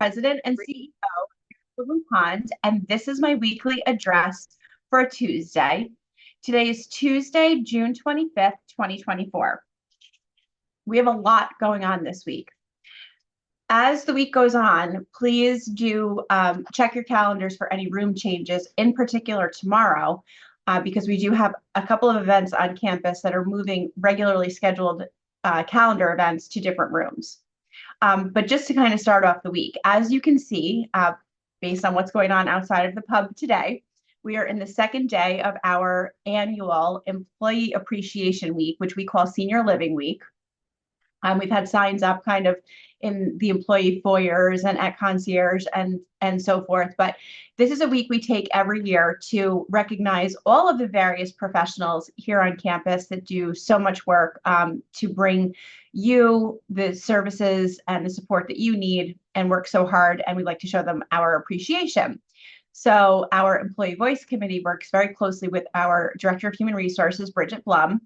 President and CEO of Blue Pond, and this is my weekly address for Tuesday. Today is Tuesday, June 25th, 2024. We have a lot going on this week. As the week goes on, please do check your calendars for any room changes, in particular tomorrow, because we do have a couple of events on campus that are moving regularly scheduled calendar events to different rooms. But just to kind of start off the week, as you can see, based on what's going on outside of the pub today, we are in the second day of our annual Employee Appreciation Week, which we call Senior Living Week. We've had signs up kind of in the employee foyers and at concierge and so forth. But this is a week we take every year to recognize all of the various professionals here on campus that do so much work to bring you the services and the support that you need and work so hard. And we'd like to show them our appreciation. So our Employee Voice Committee works very closely with our Director of Human Resources, Bridget Blum,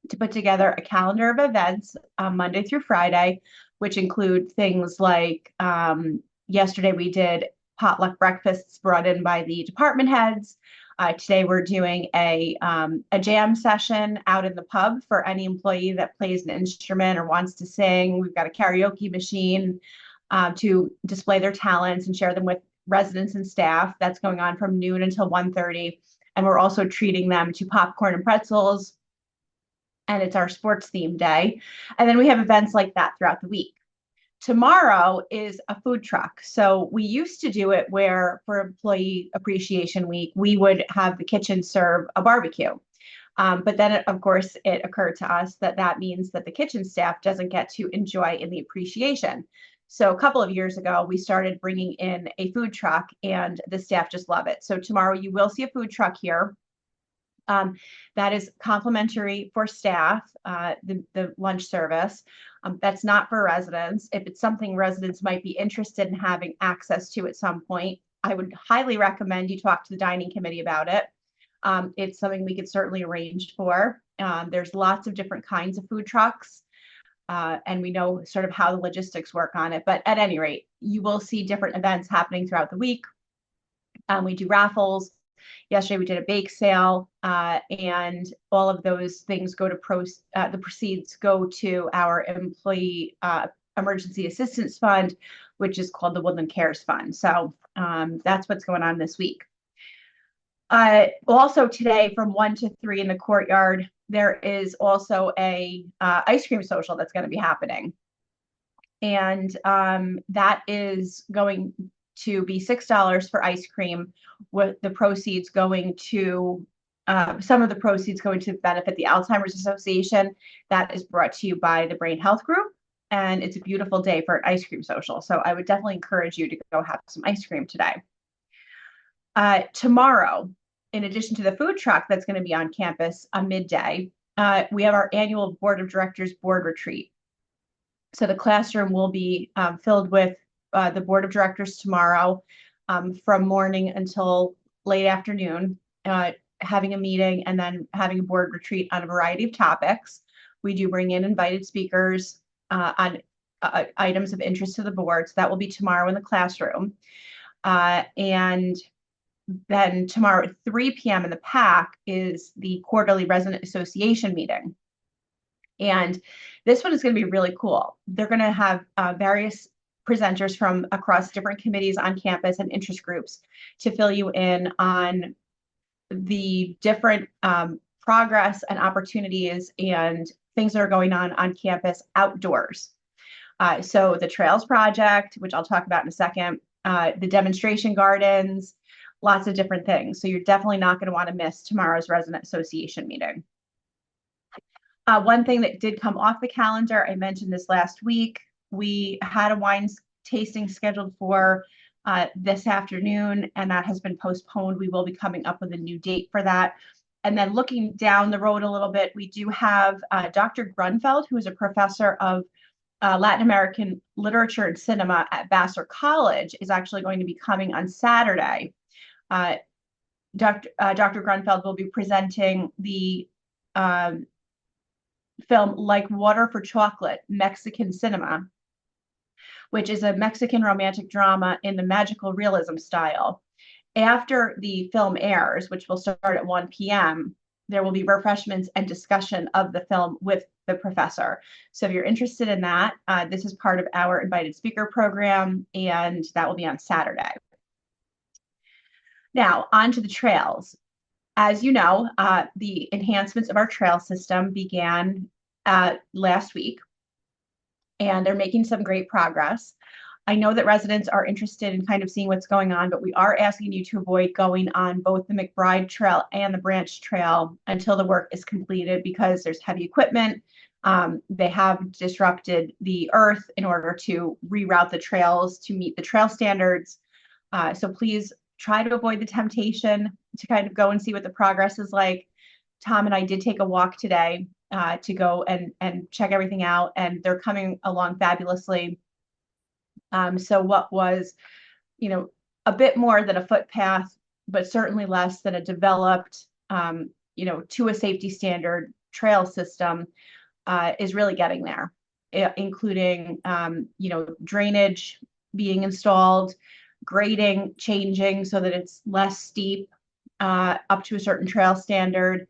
to put together a calendar of events Monday through Friday, which include things like yesterday we did potluck breakfasts brought in by the department heads. Today we're doing a jam session out in the pub for any employee that plays an instrument or wants to sing. We've got a karaoke machine to display their talents and share them with residents and staff. That's going on from noon until 1:30. And we're also treating them to popcorn and pretzels. And it's our sports theme day. And then we have events like that throughout the week. Tomorrow is a food truck. So we used to do it where for Employee Appreciation Week, we would have the kitchen serve a barbecue. But then, of course, it occurred to us that that means that the kitchen staff doesn't get to enjoy in the appreciation. So a couple of years ago, we started bringing in a food truck and the staff just love it. So tomorrow you will see a food truck here. That is complimentary for staff, the lunch service. That's not for residents. If it's something residents might be interested in having access to at some point, I would highly recommend you talk to the dining committee about it. It's something we could certainly arrange for. There's lots of different kinds of food trucks, and we know sort of how the logistics work on it. But at any rate, you will see different events happening throughout the week. We do raffles. Yesterday we did a bake sale, and all of those things go to the proceeds go to our employee emergency assistance fund, which is called the Woodland Cares Fund. So that's what's going on this week. Also today from 1 to 3 in the courtyard, there is also a ice cream social that's going to be happening. And that is going to be $6 for ice cream, with the proceeds going to some of the proceeds going to benefit the Alzheimer's Association. That is brought to you by the Brain Health Group, and it's a beautiful day for an ice cream social. So I would definitely encourage you to go have some ice cream today. Tomorrow, in addition to the food truck that's going to be on campus midday, we have our annual Board of Directors board retreat. So the classroom will be filled with the board of directors tomorrow from morning until late afternoon, having a meeting and then having a board retreat on a variety of topics. We do bring in invited speakers on items of interest to the board. So that will be tomorrow in the classroom. And then tomorrow at 3 p.m. in the PAC is the quarterly resident association meeting. And this one is going to be really cool. They're going to have various presenters from across different committees on campus and interest groups to fill you in on the different progress and opportunities and things that are going on campus outdoors. So the Trails Project, which I'll talk about in a second, the demonstration gardens, lots of different things. So you're definitely not going to want to miss tomorrow's resident association meeting. One thing that did come off the calendar, I mentioned this last week, we had a wine tasting scheduled for this afternoon, and that has been postponed. We will be coming up with a new date for that. And then looking down the road a little bit, we do have Dr. Grunfeld, who is a professor of Latin American literature and cinema at Vassar College, is actually going to be coming on Saturday. Dr. Grunfeld will be presenting the film Like Water for Chocolate, Mexican Cinema, which is a Mexican romantic drama in the magical realism style. After the film airs, which will start at 1 p.m., there will be refreshments and discussion of the film with the professor. So if you're interested in that, this is part of our invited speaker program, and that will be on Saturday. Now, on to the trails. As you know, the enhancements of our trail system began last week, and they're making some great progress. I know that residents are interested in kind of seeing what's going on, but we are asking you to avoid going on both the McBride Trail and the Branch Trail until the work is completed because there's heavy equipment. They have disrupted the earth in order to reroute the trails to meet the trail standards. So please try to avoid the temptation to kind of go and see what the progress is like. Tom and I did take a walk today to go and check everything out, and they're coming along fabulously. So what was, a bit more than a footpath, but certainly less than a developed, to a safety standard trail system is really getting there, including, drainage being installed, grading changing so that it's less steep up to a certain trail standard,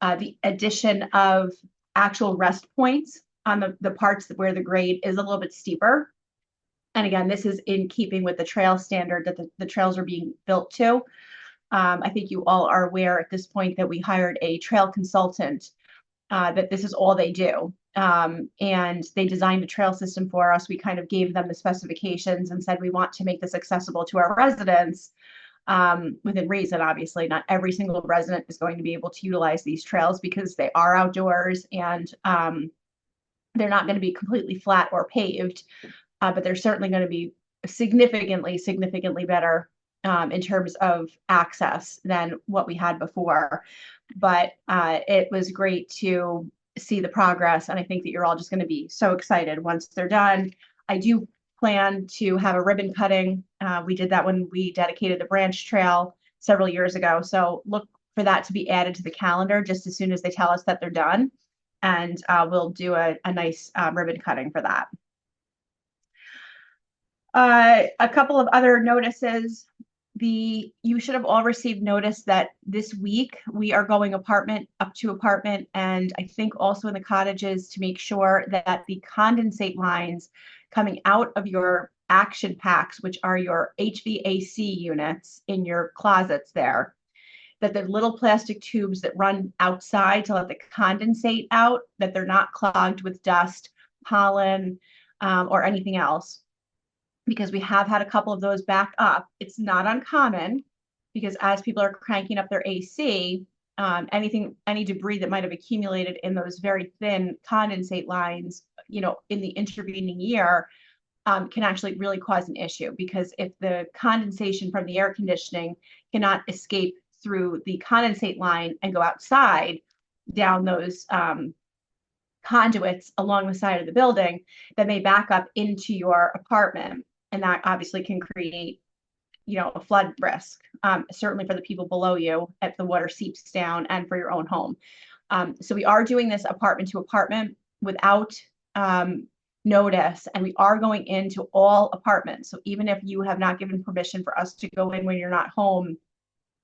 the addition of actual rest points on the parts where the grade is a little bit steeper. And again, this is in keeping with the trail standard that the trails are being built to. I think you all are aware at this point that we hired a trail consultant, that this is all they do. And they designed a trail system for us. We kind of gave them the specifications and said, we want to make this accessible to our residents within reason. Obviously, not every single resident is going to be able to utilize these trails because they are outdoors and they're not going to be completely flat or paved. But they're certainly going to be significantly better in terms of access than what we had before. But it was great to see the progress, and I think that you're all just going to be so excited once they're done. I do plan to have a ribbon cutting. We did that when we dedicated the Branch Trail several years ago, so look for that to be added to the calendar just as soon as they tell us that they're done, and we'll do a nice ribbon cutting for that. A couple of other notices. You should have all received notice that this week we are going apartment up to apartment, and I think also in the cottages, to make sure that the condensate lines coming out of your action packs, which are your HVAC units in your closets there, that the little plastic tubes that run outside to let the condensate out, that they're not clogged with dust, pollen, or anything else. Because we have had a couple of those back up. It's not uncommon because as people are cranking up their AC, any debris that might have accumulated in those very thin condensate lines, in the intervening year, can actually really cause an issue, because if the condensation from the air conditioning cannot escape through the condensate line and go outside down those conduits along the side of the building, then they back up into your apartment. And that obviously can create, a flood risk, certainly for the people below you if the water seeps down, and for your own home. So we are doing this apartment to apartment without notice, and we are going into all apartments. So even if you have not given permission for us to go in when you're not home,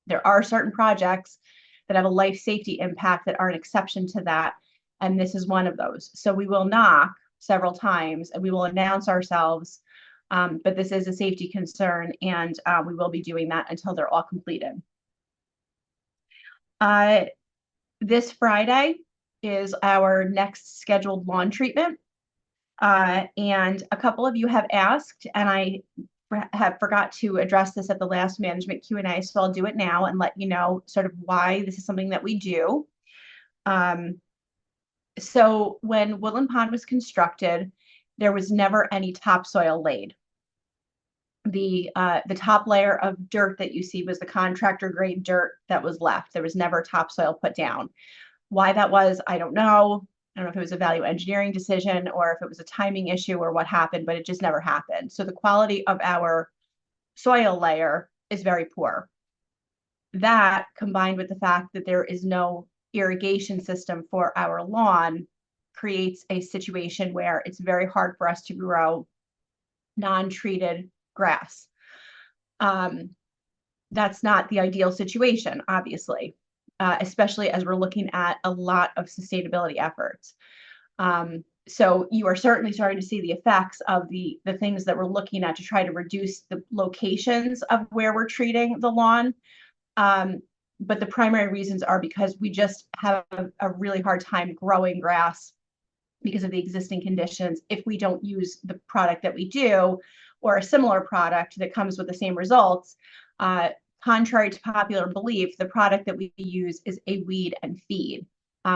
there are certain projects that have a life safety impact that are an exception to that. And this is one of those. So we will knock several times and we will announce ourselves. But this is a safety concern, and we will be doing that until they're all completed. This Friday is our next scheduled lawn treatment. And a couple of you have asked, and I have forgot to address this at the last management Q&A, so I'll do it now and let you know sort of why this is something that we do. So when Woodland Pond was constructed, there was never any topsoil laid. The top layer of dirt that you see was the contractor grade dirt that was left. There was never topsoil put down. Why that was, I don't know. I don't know if it was a value engineering decision or if it was a timing issue or what happened, but it just never happened. So the quality of our soil layer is very poor. That, combined with the fact that there is no irrigation system for our lawn, creates a situation where it's very hard for us to grow non-treated grass. That's not the ideal situation, obviously, especially as we're looking at a lot of sustainability efforts. So you are certainly starting to see the effects of the things that we're looking at to try to reduce the locations of where we're treating the lawn. But the primary reasons are because we just have a really hard time growing grass because of the existing conditions if we don't use the product that we do, or a similar product that comes with the same results. Contrary to popular belief, the product that we use is a weed and feed.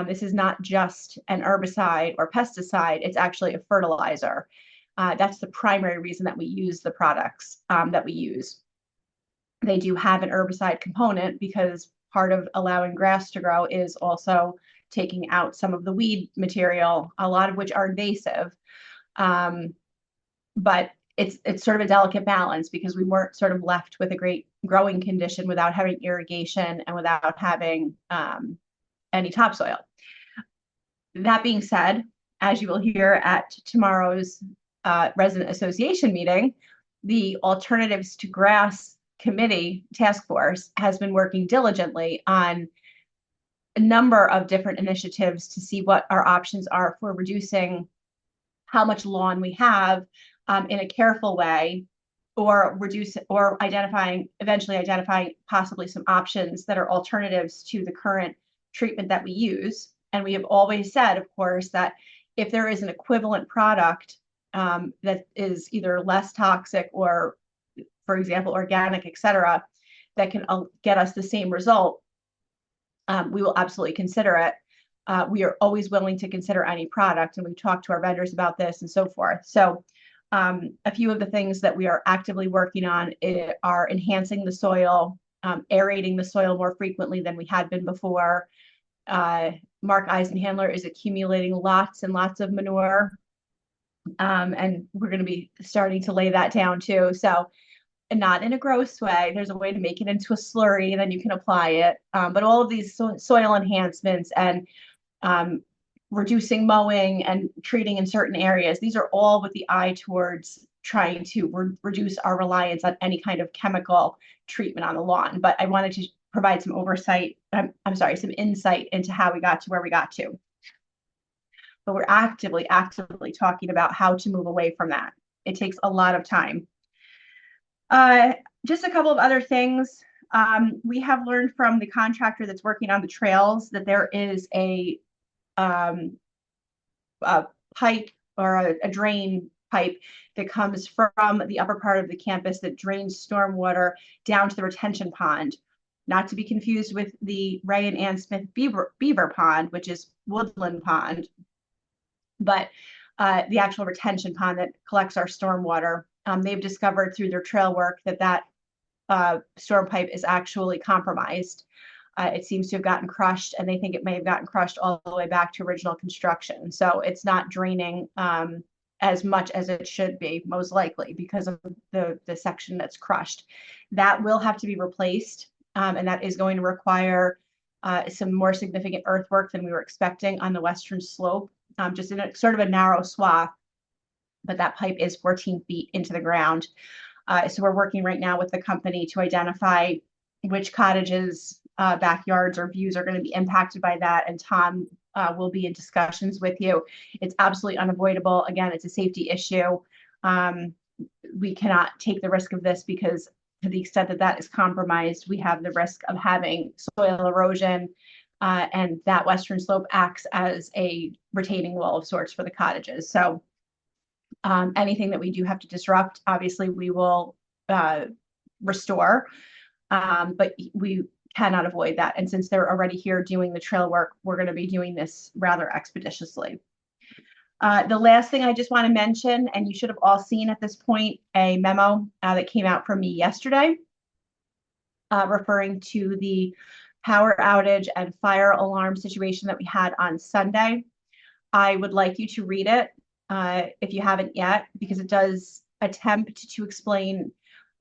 This is not just an herbicide or pesticide, it's actually a fertilizer. That's the primary reason that we use the products that we use. They do have an herbicide component because part of allowing grass to grow is also taking out some of the weed material, a lot of which are invasive. But it's sort of a delicate balance because we weren't sort of left with a great growing condition without having irrigation and without having any topsoil. That being said, as you will hear at tomorrow's resident association meeting, the Alternatives to Grass Committee task force has been working diligently on a number of different initiatives to see what our options are for reducing how much lawn we have in a careful way, or eventually identifying possibly some options that are alternatives to the current treatment that we use. And we have always said, of course, that if there is an equivalent product that is either less toxic or, for example, organic, et cetera, that can get us the same result, we will absolutely consider it. We are always willing to consider any product, and we've talked to our vendors about this and so forth. So a few of the things that we are actively working on are enhancing the soil, aerating the soil more frequently than we had been before. Mark Eisenhandler is accumulating lots and lots of manure, and we're going to be starting to lay that down too. So, and not in a gross way. There's a way to make it into a slurry, and then you can apply it. But all of these soil enhancements and reducing mowing and treating in certain areas, these are all with the eye towards trying to reduce our reliance on any kind of chemical treatment on the lawn. But I wanted to provide some some insight into how we got to where we got to. But we're actively talking about how to move away from that. It takes a lot of time. Just a couple of other things. We have learned from the contractor that's working on the trails that there is a pipe or a drain pipe that comes from the upper part of the campus that drains stormwater down to the retention pond, not to be confused with the Ray and Ann Smith Beaver Pond, which is Woodland Pond, but the actual retention pond that collects our stormwater. They've discovered through their trail work that storm pipe is actually compromised. It seems to have gotten crushed, and they think it may have gotten crushed all the way back to original construction. So it's not draining as much as it should be, most likely, because of the section that's crushed. That will have to be replaced, and that is going to require some more significant earthwork than we were expecting on the western slope, just in a sort of a narrow swath. But that pipe is 14 feet into the ground. So we're working right now with the company to identify which cottages, backyards, or views are going to be impacted by that. And Tom will be in discussions with you. It's absolutely unavoidable. Again, it's a safety issue. We cannot take the risk of this because to the extent that that is compromised, we have the risk of having soil erosion, and that western slope acts as a retaining wall of sorts for the cottages. So anything that we do have to disrupt, obviously we will restore, but we cannot avoid that. And since they're already here doing the trail work, we're going to be doing this rather expeditiously. The last thing I just want to mention, and you should have all seen at this point, a memo that came out from me yesterday referring to the power outage and fire alarm situation that we had on Sunday. I would like you to read it if you haven't yet, because it does attempt to explain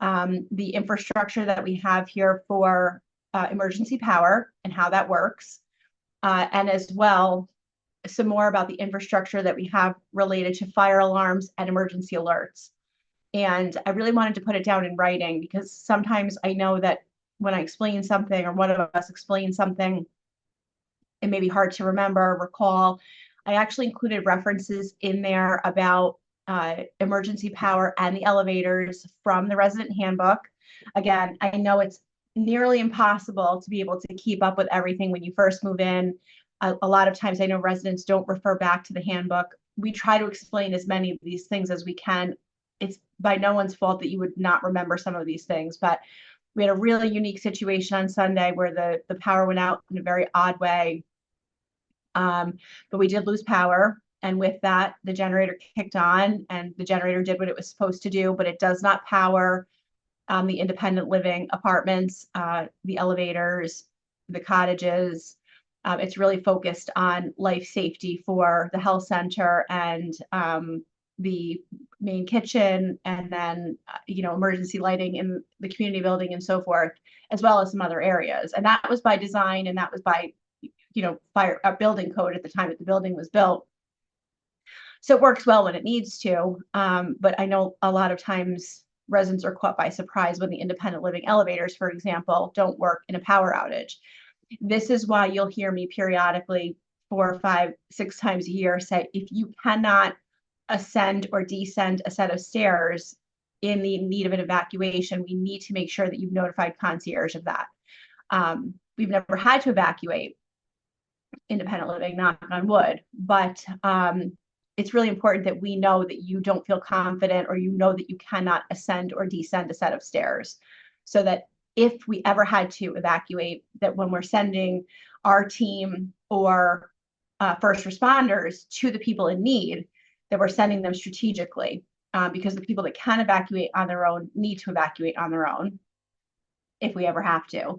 the infrastructure that we have here for emergency power and how that works, and as well some more about the infrastructure that we have related to fire alarms and emergency alerts. And I really wanted to put it down in writing because sometimes I know that when I explain something or one of us explains something, it may be hard to remember, recall. I actually included references in there about emergency power and the elevators from the resident handbook. Again, I know it's nearly impossible to be able to keep up with everything when you first move in. A lot of times I know residents don't refer back to the handbook. We try to explain as many of these things as we can. It's by no one's fault that you would not remember some of these things, but we had a really unique situation on Sunday where the power went out in a very odd way. But we did lose power. And with that, the generator kicked on and the generator did what it was supposed to do, but it does not power the independent living apartments, the elevators, the cottages. It's really focused on life safety for the health center and the main kitchen, and then emergency lighting in the community building and so forth, as well as some other areas. And that was by design, and that was by fire building code at the time that the building was built. So it works well when it needs to. But I know a lot of times residents are caught by surprise when the independent living elevators, for example, don't work in a power outage. This is why you'll hear me periodically 4, 5, 6 times a year say, if you cannot ascend or descend a set of stairs in the need of an evacuation, we need to make sure that you've notified concierge of that. We've never had to evacuate independent living, knock on wood, but it's really important that we know that you don't feel confident or that you cannot ascend or descend a set of stairs, so that if we ever had to evacuate, that when we're sending our team or first responders to the people in need, that we're sending them strategically, because the people that can evacuate on their own need to evacuate on their own if we ever have to.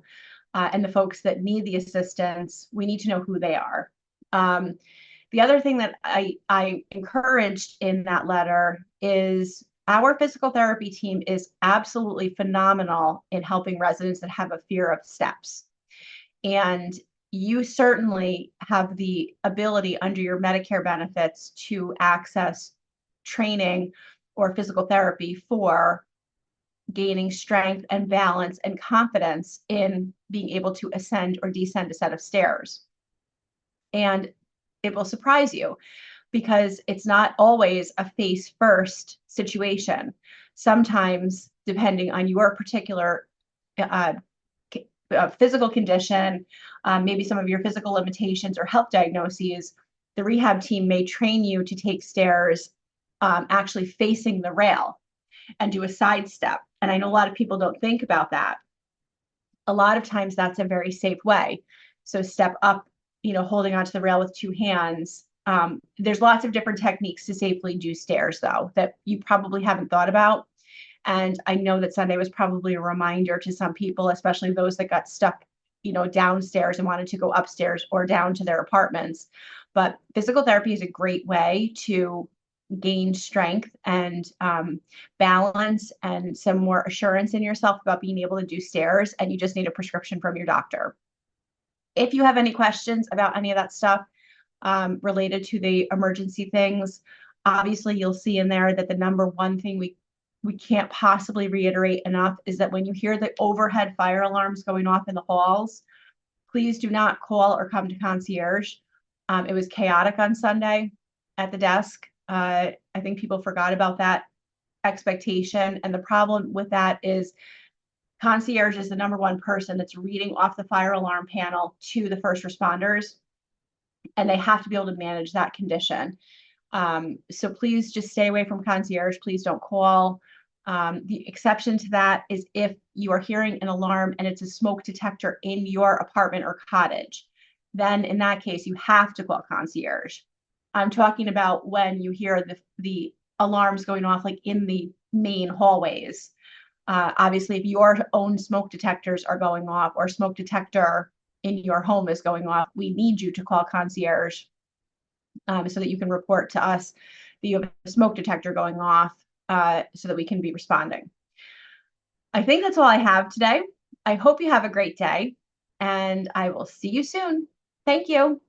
And the folks that need the assistance, we need to know who they are. The other thing that I encouraged in that letter is our physical therapy team is absolutely phenomenal in helping residents that have a fear of steps. And you certainly have the ability under your Medicare benefits to access training or physical therapy for gaining strength and balance and confidence in being able to ascend or descend a set of stairs. And it will surprise you because it's not always a face first situation. Sometimes, depending on your particular physical condition, maybe some of your physical limitations or health diagnoses, the rehab team may train you to take stairs actually facing the rail and do a side step. And I know a lot of people don't think about that. A lot of times that's a very safe way. So step up, holding onto the rail with 2 hands. There's lots of different techniques to safely do stairs, though, that you probably haven't thought about. And I know that Sunday was probably a reminder to some people, especially those that got stuck, downstairs and wanted to go upstairs or down to their apartments. But physical therapy is a great way to gain strength and balance and some more assurance in yourself about being able to do stairs. And you just need a prescription from your doctor. If you have any questions about any of that stuff related to the emergency things, obviously you'll see in there that the number one thing we can't possibly reiterate enough is that when you hear the overhead fire alarms going off in the halls, please do not call or come to concierge. It was chaotic on Sunday at the desk. I think people forgot about that expectation. And the problem with that is concierge is the number one person that's reading off the fire alarm panel to the first responders, and they have to be able to manage that condition. So please just stay away from concierge. Please don't call. The exception to that is if you are hearing an alarm and it's a smoke detector in your apartment or cottage, then in that case, you have to call concierge. I'm talking about when you hear the alarms going off like in the main hallways. Obviously, if your own smoke detectors are going off or smoke detector in your home is going off, we need you to call concierge so that you can report to us that you have a smoke detector going off so that we can be responding. I think that's all I have today. I hope you have a great day, and I will see you soon. Thank you.